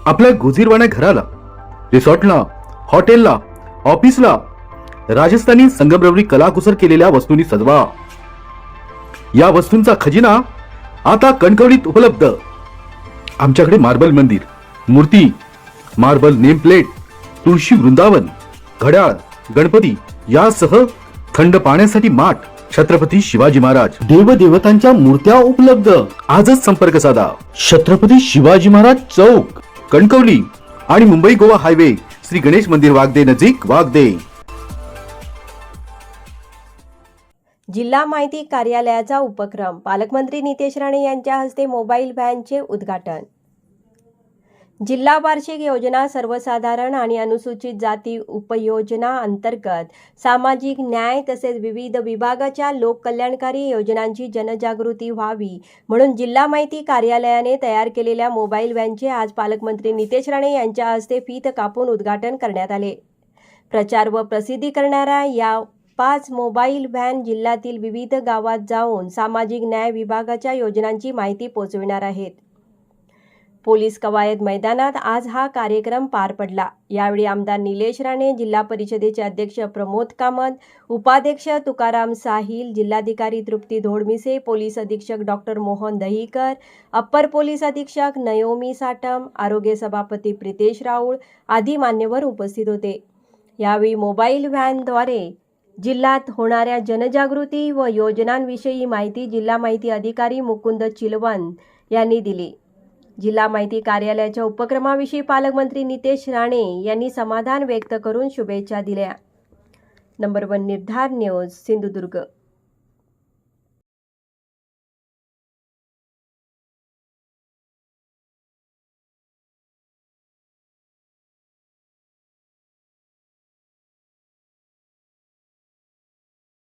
आपल्या गोजीरवाण्या घराला, रिसॉर्टला, हॉटेलला, ऑफिसला राजस्थानी संगमरवरी कलाकुसर केलेल्या वस्तूंनी सजवा। या वस्तूंचा खजिना आता कणकवलीत उपलब्ध। आमच्याकडे मार्बल मंदिर, मूर्ती, मार्बल नेम प्लेट, तुळशी वृंदावन, घड्याळ, गणपती यासह थंड पाण्यासाठी माठ, छत्रपती शिवाजी महाराज देवदेवतांच्या मूर्त्या उपलब्ध। आजच संपर्क साधा। छत्रपती शिवाजी महाराज चौक, कणकवली आणि मुंबई गोवा हायवे, श्री गणेश मंदिर वागदे नजीक, वागदे। जिल्हा माहिती कार्यालयाचा उपक्रम, पालकमंत्री नितेश राणे यांच्या हस्ते मोबाईल व्हॅनचे उद्घाटन। जिल्हा वार्षिक योजना सर्वसाधारण आणि अनुसूचित जाती उपयोजना अंतर्गत सामाजिक न्याय तसेच विविध विभागाच्या लोककल्याणकारी योजनांची जनजागृती व्हावी म्हणून जिल्हा माहिती कार्यालयाने तयार केलेल्या मोबाईल व्हॅनचे आज पालकमंत्री नितेश राणे यांच्या हस्ते फीत कापून उद्घाटन करण्यात आले। प्रचार व प्रसिद्धी करणाऱ्या या 5 मोबाईल व्हॅन जिल्ह्यातील विविध गावात जाऊन सामाजिक न्याय विभागाच्या योजनांची माहिती पोहोचविणार आहेत। पोलीस कवायत मैदानात आज हा कार्यक्रम पार पडला। यावेळी आमदार निलेश राणे, जिल्हा परिषदेचे अध्यक्ष प्रमोद कामत, उपाध्यक्ष तुकाराम साहिल, जिल्हाधिकारी तृप्ती धोडमिसे, पोलीस अधीक्षक doctor Mohan Dahikar, upper police अधीक्षक नयोमी साटम, आरोग्य सभापती प्रितेश राऊळ आदी मान्यवर उपस्थित होते। यावेळी मोबाईल व्हॅनद्वारे जिल्ह्यात होणाऱ्या जनजागृती व योजनांविषयी माहिती जिल्हा माहिती अधिकारी मुकुंद चिलवन यांनी दिली। जिल्हा माहिती कार्यालयाच्या उपक्रमाविषयी पालकमंत्री नितेश राणे यांनी समाधान व्यक्त करून शुभेच्छा दिल्या। नंबर 1 निर्धार न्यूज, सिंधुदुर्ग।